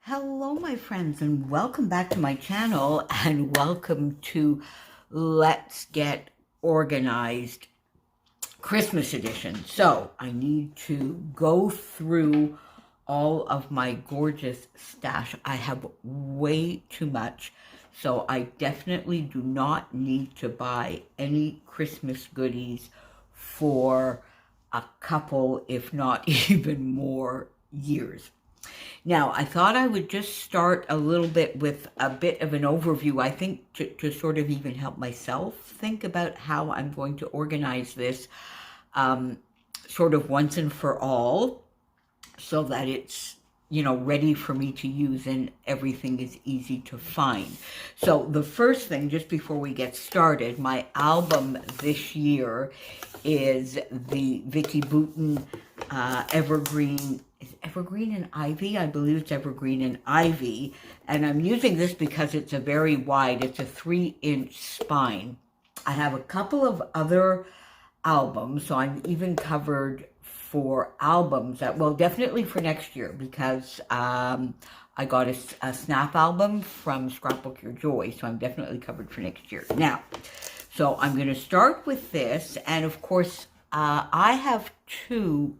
Hello, my friends, and welcome back to my channel, and welcome to Let's Get Organized Christmas Edition. So, I need to go through all of my gorgeous stash. I have way too much, so I definitely do not need to buy any Christmas goodies for a couple, if not even more years. Now, I thought I would just start a little bit with a bit of an overview, I think, to sort of even help myself think about how I'm going to organize this um, sort of once and for all so that it's, ready for me to use and everything is easy to find. So the first thing, just before we get started, my album this year is the Vicky Bouton Evergreen. Is Evergreen and Ivy? I believe it's Evergreen and Ivy. And I'm using this because it's a very wide, it's a 3-inch spine. I have a couple of other albums, so I'm even covered for albums that, well, definitely for next year, because I got a Snap album from Scrapbook Your Joy, so I'm definitely covered for next year. Now, so I'm going to start with this, and of course, I have two.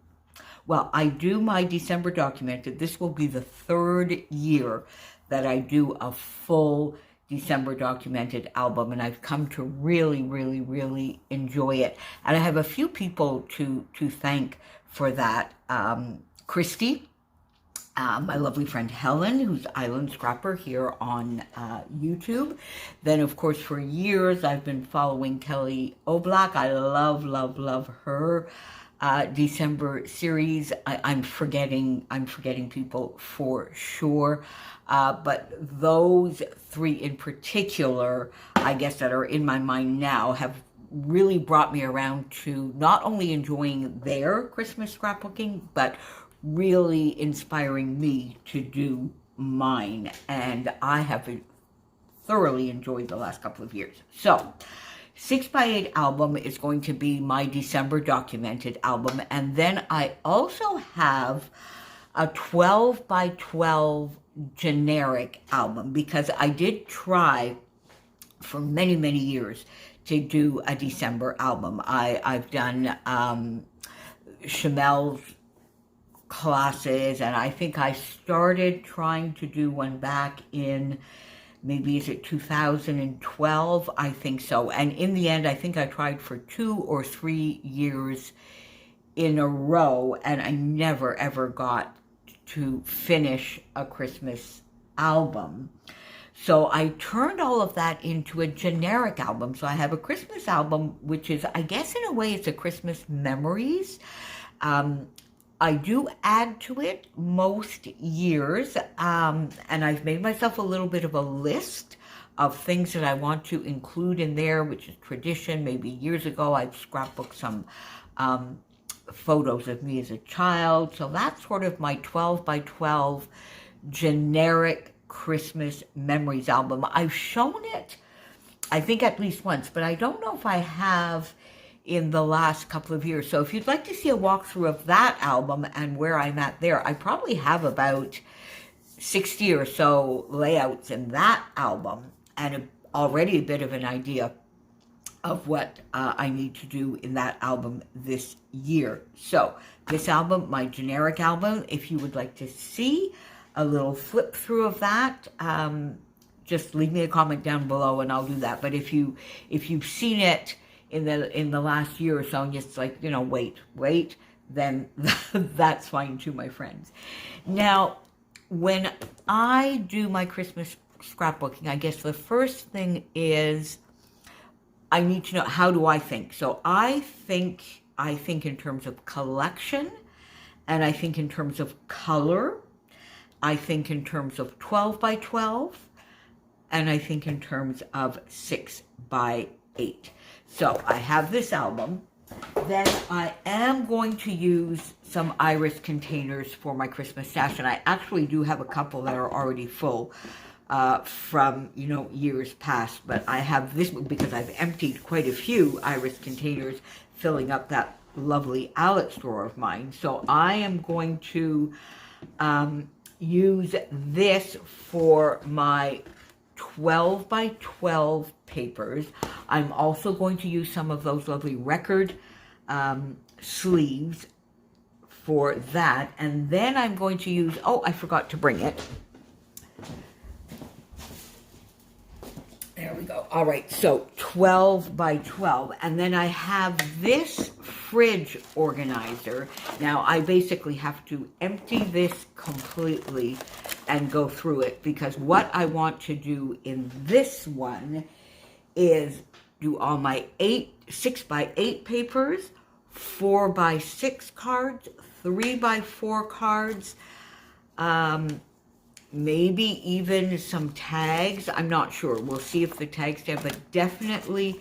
Well, I do my December documented. This will be the third year that I do a full December documented album, and I've come to really, really, really enjoy it. And I have a few people to thank for that. Christy, my lovely friend Helen, who's Island Scrapper here on YouTube. Then, of course, for years, I've been following Kelly Oblak. I love, love, love her December series. I'm forgetting people for sure. But those three in particular, I guess, that are in my mind now have really brought me around to not only enjoying their Christmas scrapbooking, but really inspiring me to do mine. And I have thoroughly enjoyed the last couple of years. So, 6x8 album is going to be my December documented album. And then I also have a 12x12 generic album, because I did try for many, many years to do a December album. I've done Chamel's classes, and I think I started trying to do one back in, maybe is it 2012? I think so. And in the end, I think I tried for 2 or 3 years in a row, and I never ever got to finish a Christmas album. So I turned all of that into a generic album. So I have a Christmas album, which is, I guess in a way, it's a Christmas memories. I do add to it most years, and I've made myself a little bit of a list of things that I want to include in there, which is tradition. Maybe years ago I've scrapbooked some photos of me as a child. So that's sort of my 12x12 generic Christmas memories album. I've shown it, I think, at least once, but I don't know if I have in the last couple of years. So if you'd like to see a walkthrough of that album and where I'm at there, I probably have about 60 or so layouts in that album, and already a bit of an idea of what I need to do in that album this year. So this album, my generic album, if you would like to see a little flip through of that, just leave me a comment down below and I'll do that. But if you've seen it in the last year or so and just like, wait, then that's fine too, my friends. Now, when I do my Christmas scrapbooking, I guess the first thing is I need to know, how do I think? So I think in terms of collection, and I think in terms of color, I think in terms of 12x12, and I think in terms of 6x8. So I have this album. Then I am going to use some iris containers for my Christmas stash, and I actually do have a couple that are already full from, years past. But I have this one because I've emptied quite a few iris containers, filling up that lovely Alex drawer of mine. So I am going to use this for my 12 by 12 papers. I'm also going to use some of those lovely record sleeves for that. And then I'm going to use, oh, I forgot to bring it. There we go. All right, so 12 by 12. And then I have this fridge organizer. Now, I basically have to empty this completely and go through it, because what I want to do in this one is do all my 6 by 8 papers, 4 by 6 cards, 3 by 4 cards, maybe even some tags. I'm not sure. We'll see if the tags stand, but definitely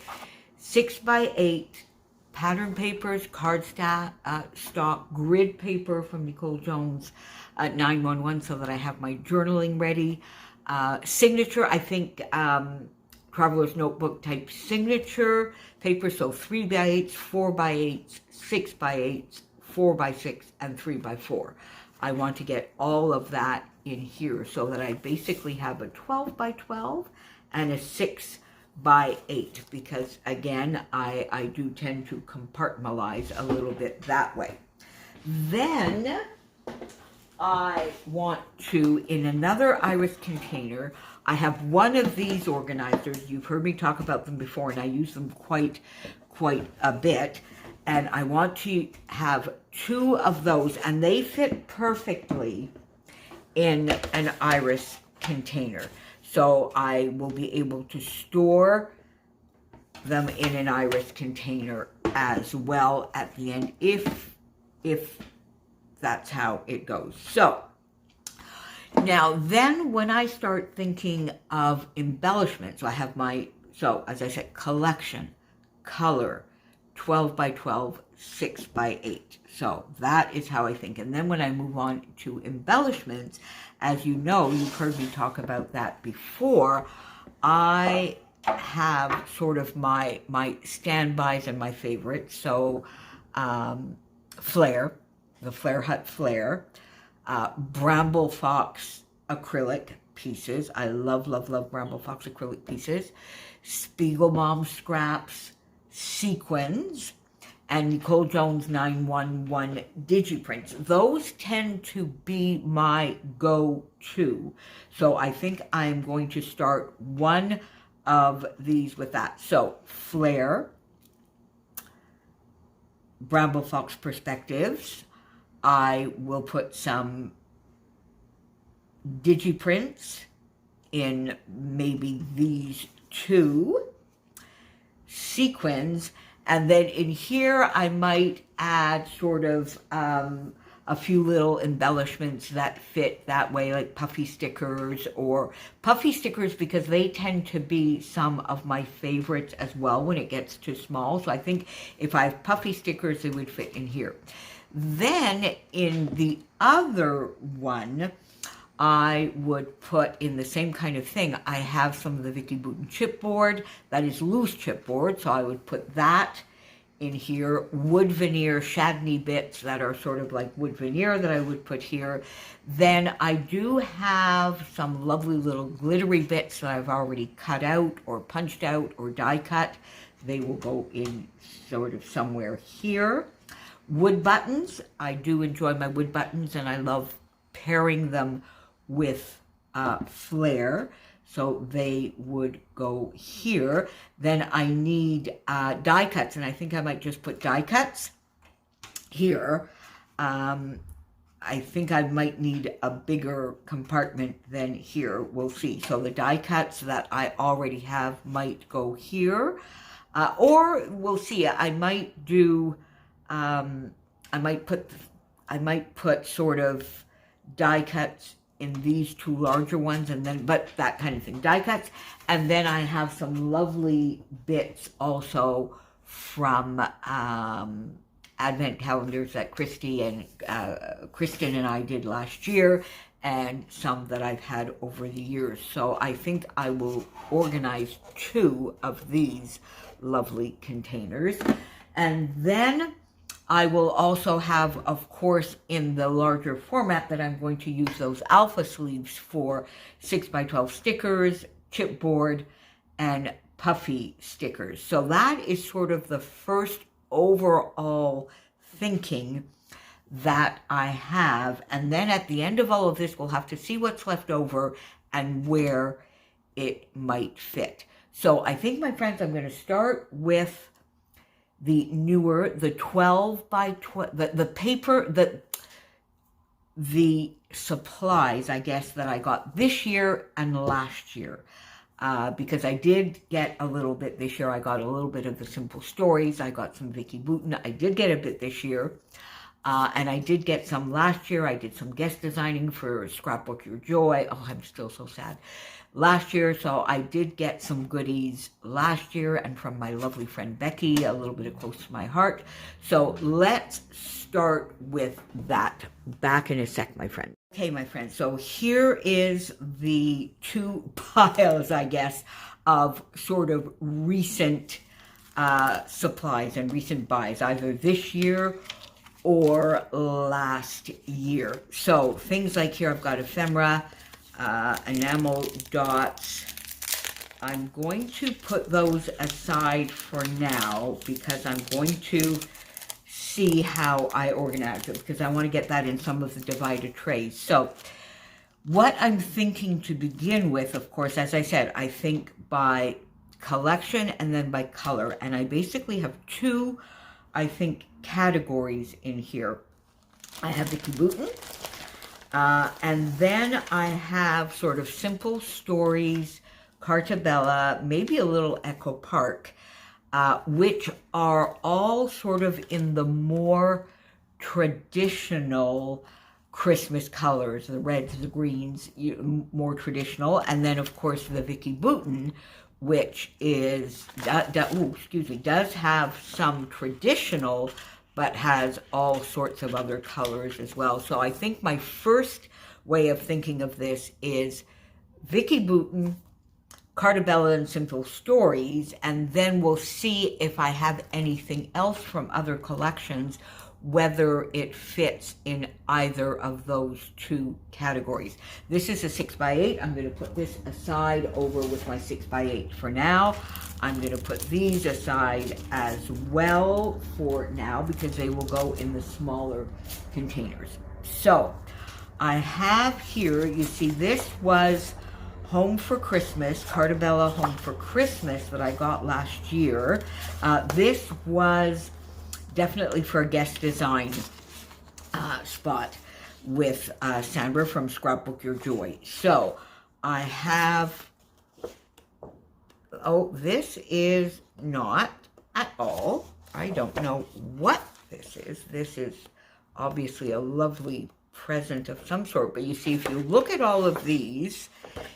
6 by 8 pattern papers, card stock, grid paper from Nicole Jones 911, so that I have my journaling ready. Signature, I think Traveler's Notebook type signature paper, so 3 by 8s, 4 by 8s, 6 by 8s, 4 by 6, and 3 by 4. I want to get all of that in here so that I basically have a 12 by 12 and a 6 by 8, because again, I do tend to compartmentalize a little bit that way. Then I want to, in another iris container, I have one of these organizers. You've heard me talk about them before, and I use them quite a bit. And I want to have 2 of those, and they fit perfectly in an iris container. So I will be able to store them in an iris container as well at the end, if that's how it goes. So now then, when I start thinking of embellishments, so I have my, so as I said, collection, color, 12 by 12, 6 by 8. So that is how I think. And then when I move on to embellishments, as you know, you've heard me talk about that before, I have sort of my standbys and my favorites. So Flare, the Flare Hut Flare, Bramble Fox acrylic pieces. I love, love, love Bramble Fox acrylic pieces. Spiegelbaum scraps, sequins, and Nicole Jones 911 digiprints. Those tend to be my go-to. So I think I'm going to start one of these with that. So Flare, Bramble Fox Perspectives. I will put some digiprints in maybe these 2 sequins, and then in here I might add sort of a few little embellishments that fit that way, like puffy stickers, because they tend to be some of my favorites as well when it gets too small. So I think if I have puffy stickers, they would fit in here. Then in the other one, I would put in the same kind of thing. I have some of the Vicky Bouton chipboard, that is loose chipboard, so I would put that in here. Wood veneer Chadney bits that are sort of like wood veneer that I would put here. Then I do have some lovely little glittery bits that I've already cut out or punched out or die cut. They will go in sort of somewhere here. Wood buttons, I do enjoy my wood buttons, and I love pairing them with Flare, so they would go here. Then I need die cuts, and I think I might just put die cuts here. I think I might need a bigger compartment than here. We'll see. So the die cuts that I already have might go here, or we'll see. I might do. I might put sort of die cuts in these 2 larger ones, and then, but that kind of thing, die cuts. And then I have some lovely bits also from advent calendars that Christy and Kristen and I did last year, and some that I've had over the years. So I think I will organize 2 of these lovely containers. And then I will also have, of course, in the larger format that I'm going to use those alpha sleeves for 6x12 stickers, chipboard, and puffy stickers. So that is sort of the first overall thinking that I have. And then at the end of all of this, we'll have to see what's left over and where it might fit. So I think, my friends, I'm going to start with the newer, the 12 by 12, the paper, the supplies, I guess, that I got this year and last year. Because I did get a little bit this year. I got a little bit of the Simple Stories. I got some Vicki Boutin. I did get a bit this year. And I did get some last year. I did some guest designing for Scrapbook Your Joy. Oh, I'm still so sad. Last year, so I did get some goodies last year, and from my lovely friend Becky, a little bit of close to my heart. So let's start with that. Back in a sec, my friend. Okay, my friends, so here is the two piles, I guess, of sort of recent supplies and recent buys, either this year or last year. So things like here, I've got ephemera, enamel dots. I'm going to put those aside for now because I'm going to see how I organize it, because I want to get that in some of the divided trays. So what I'm thinking to begin with, of course, as I said, I think by collection and then by color. And I basically have two, I think, categories in here. I have Vicki Boutin, and then I have sort of Simple Stories, Carta Bella, maybe a little Echo Park, which are all sort of in the more traditional Christmas colors, the reds, the greens, more traditional. And then, of course, the Vicki Boutin, which is, does have some traditional, but has all sorts of other colors as well. So I think my first way of thinking of this is Vicki Boutin, Carta Bella, and Simple Stories, and then we'll see if I have anything else from other collections, whether it fits in either of those two categories. This is a 6x8. I'm going to put this aside over with my 6x8 for now. I'm going to put these aside as well for now because they will go in the smaller containers. So I have here, you see, this was Home for Christmas, Carta Bella Home for Christmas that I got last year. This was definitely for a guest design spot with Sandra from Scrapbook Your Joy. So I have, oh, this is not at all, I don't know what this is. This is obviously a lovely present of some sort, but you see, if you look at all of these,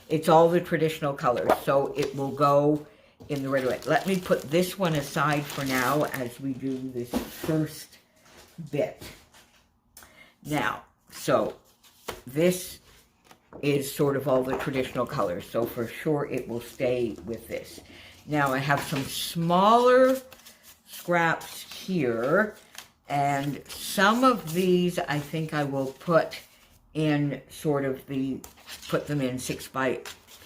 it's all the traditional colors, so it will go in the red way. Let me put this one aside for now as we do this first bit. Now, so this is sort of all the traditional colors, so for sure it will stay with this. Now I have some smaller scraps here, and some of these I think I will put in sort of put them in 6x4,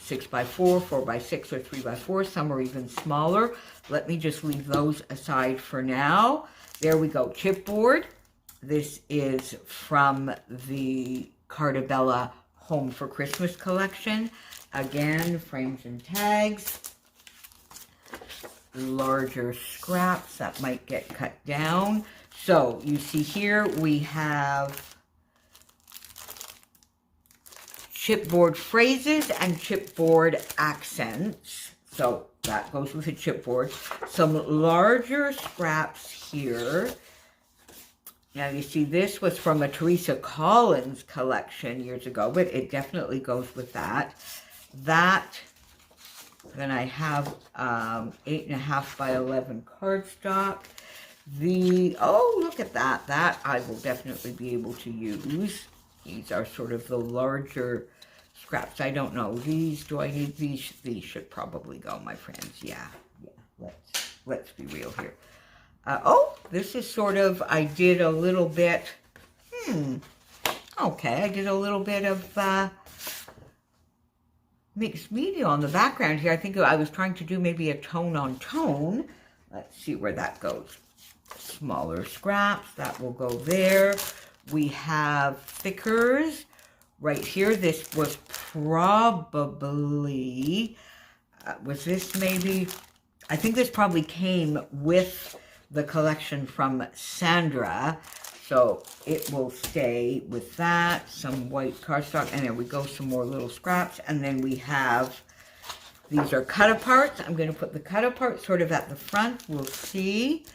4x6, or 3x4. Some are even smaller. Let me just leave those aside for now. There we go. Chipboard. This is from the Carta Bella Home for Christmas collection. Again, frames and tags. Larger scraps that might get cut down. So you see here we have chipboard phrases and chipboard accents. So that goes with the chipboard. Some larger scraps here. Now you see this was from a Teresa Collins collection years ago, but it definitely goes with that. Then I have 8.5 by 11 cardstock. Oh, look at that. That I will definitely be able to use. These are sort of the larger scraps. I don't know. Do I need these? These should probably go, my friends. Yeah. Let's be real here. Oh, this is sort of, I did a little bit, okay, I did a little bit of mixed media on the background here. I think I was trying to do maybe a tone on tone. Let's see where that goes. Smaller scraps, that will go there. We have thickers right here. This was probably, was this maybe, I think this probably came with the collection from Sandra. So it will stay with that, some white cardstock, and there we go, some more little scraps. And then we have, these are cut aparts. I'm going to put the cut apart sort of at the front. We'll see.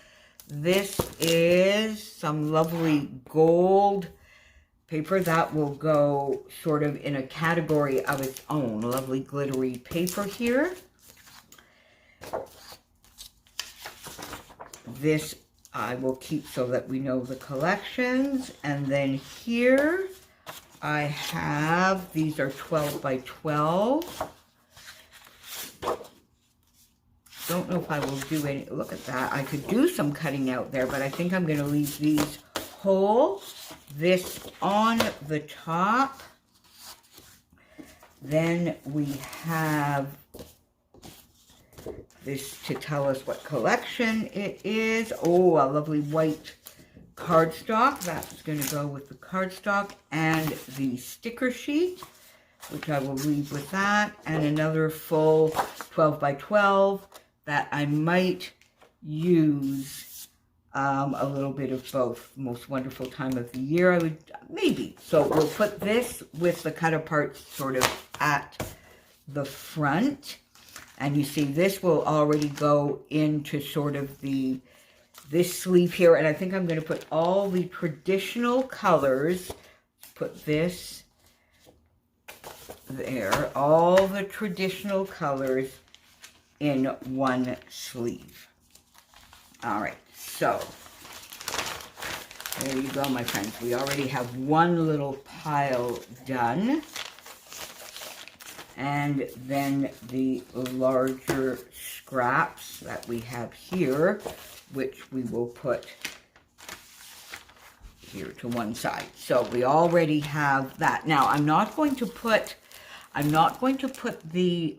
This is some lovely gold paper that will go sort of in a category of its own. Lovely glittery paper here. This I will keep so that we know the collections. And then here I have, these are 12 by 12. Don't know if I will do any, look at that. I could do some cutting out there, but I think I'm going to leave these whole. This on the top. Then we have this to tell us what collection it is. Oh, a lovely white cardstock. That's going to go with the cardstock and the sticker sheet, which I will leave with that. And another full 12 by 12 that I might use a little bit of both. Most wonderful time of the year, I would, maybe. So we'll put this with the cut apart sort of at the front. And you see this will already go into sort of this sleeve here. And I think I'm going to put all the traditional colors, put this there, all the traditional colors in one sleeve. All right, so there you go, my friends. We already have one little pile done. And then the larger scraps that we have here, which we will put here to one side. So we already have that. Now I'm not going to put the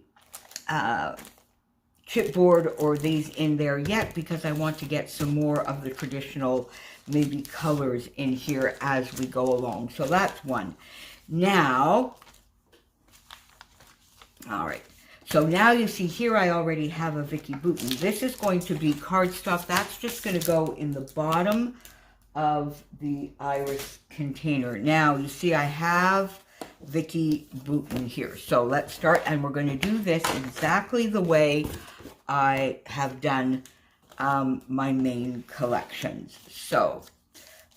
chipboard or these in there yet because I want to get some more of the traditional maybe colors in here as we go along. So that's one. Now, all right, so now you see here I already have a Vicki Boutin. This is going to be cardstock. That's just going to go in the bottom of the iris container. Now you see I have Vicki Boutin here. So let's start, and we're going to do this exactly the way I have done my main collections. So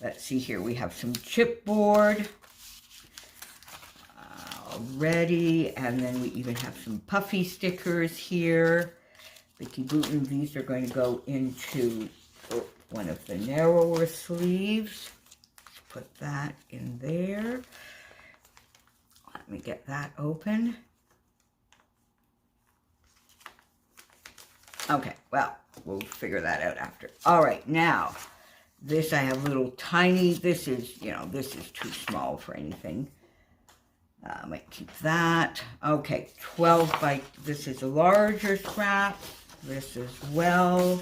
let's see here. We have some chipboard ready, and then we even have some puffy stickers here. Vicki Boutin, these are going to go into one of the narrower sleeves. Let's put that in there. Let me get that open. Okay, well, we'll figure that out after. All right, now, this I have little tiny, this is, you know, this is too small for anything. I might keep that. Okay, 12 by, this is a larger scrap. This as well.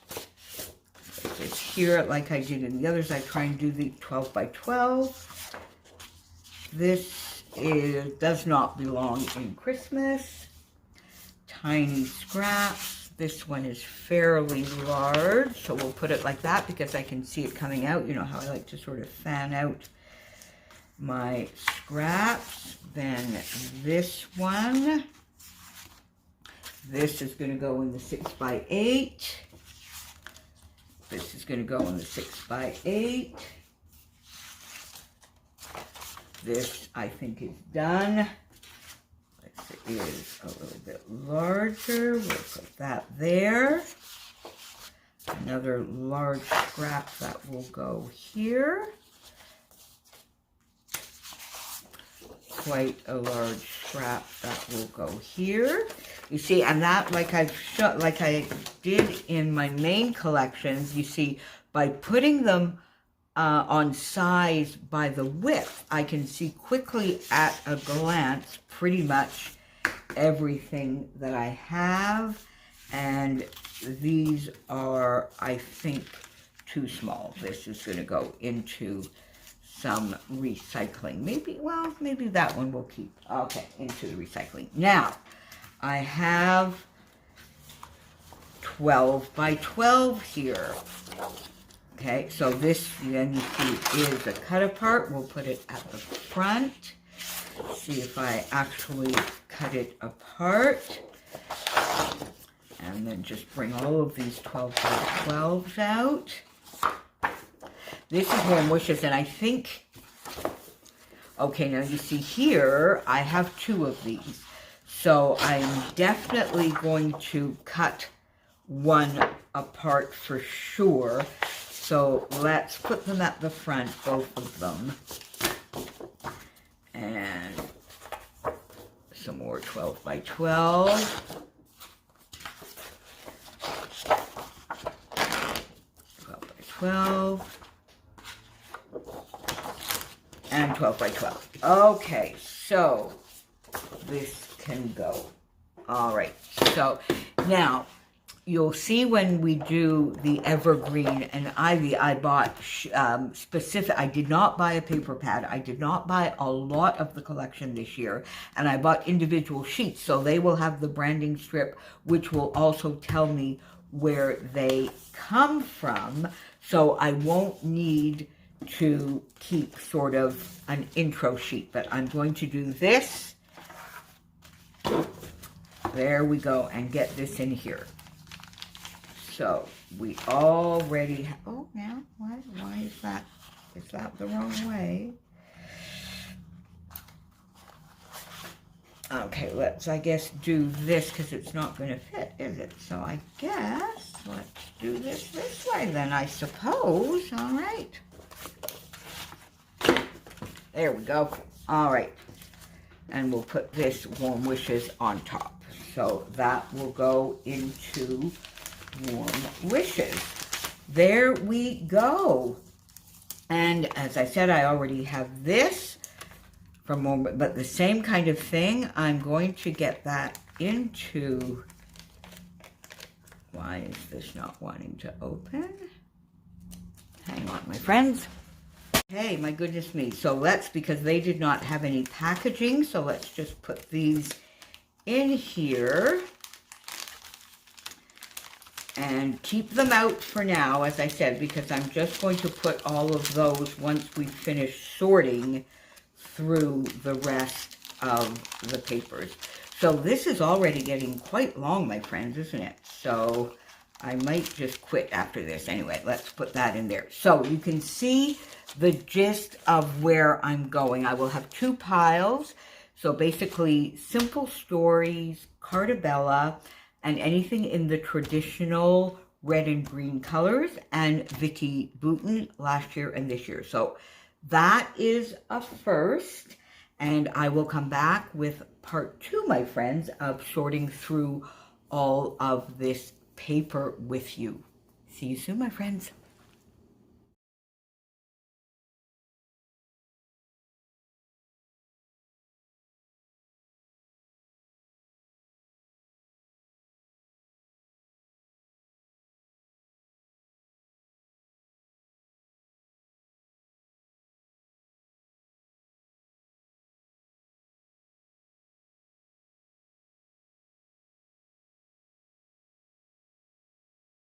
Put this here like I did in the others. I try and do the 12 by 12. This does not belong in Christmas. Tiny scraps. This one is fairly large, so we'll put it like that because I can see it coming out. You know how I like to sort of fan out my scraps. Then this one, this is going to go in the 6 by 8. This is going to go in the 6 by 8. This I think is done. This is a little bit larger. We'll put that there. Another large scrap that will go here. Quite a large scrap that will go here. You see, and that, like I did in my main collections, you see, by putting them on size by the width, I can see quickly at a glance pretty much everything that I have. And these are, I think, too small. This is going to go into some recycling. Maybe, well, maybe that one will keep. Okay, into the recycling. Now, I have 12 by 12 here. Okay, so this, then you see, is a cut apart. We'll put it at the front. See if I actually cut it apart. And then just bring all of these 12 by 12s out. This is Warm Wishes, and I think, okay, now you see here, I have 2 of these. So I'm definitely going to cut one apart for sure. So let's put them at the front, both of them. And some more 12 by 12. 12 by 12. And 12 by 12. Okay, so this can go. All right, so now you'll see when we do the evergreen and ivy, I bought specific, I did not buy a paper pad. I did not buy a lot of the collection this year, and I bought individual sheets, so they will have the branding strip, which will also tell me where they come from, so I won't need to keep sort of an intro sheet, but I'm going to do this. There we go, and get this in here. So we already have, oh, now, why is that the wrong way? Okay, let's, I guess, do this because it's not going to fit, is it? So I guess let's do this way then, I suppose. All right. There we go. All right. And we'll put this Warm Wishes on top. So that will go into Warm Wishes. There we go. And as I said, I already have this from Warm, but the same kind of thing. I'm going to get that into, why is this not wanting to open? Hang on, my friends. Hey, my goodness me. So let's, because they did not have any packaging, so let's just put these in here and keep them out for now, as I said, because I'm just going to put all of those once we finish sorting through the rest of the papers. So this is already getting quite long, my friends, isn't it? So I might just quit after this. Anyway, let's put that in there. So you can see the gist of where I'm going. I will have 2 piles. So basically, simple stories, Cartabella, and anything in the traditional red and green colors, and Vicky Bouton last year and this year. So that is a first, and I will come back with part 2, my friends, of sorting through all of this paper with you. See you soon, my friends.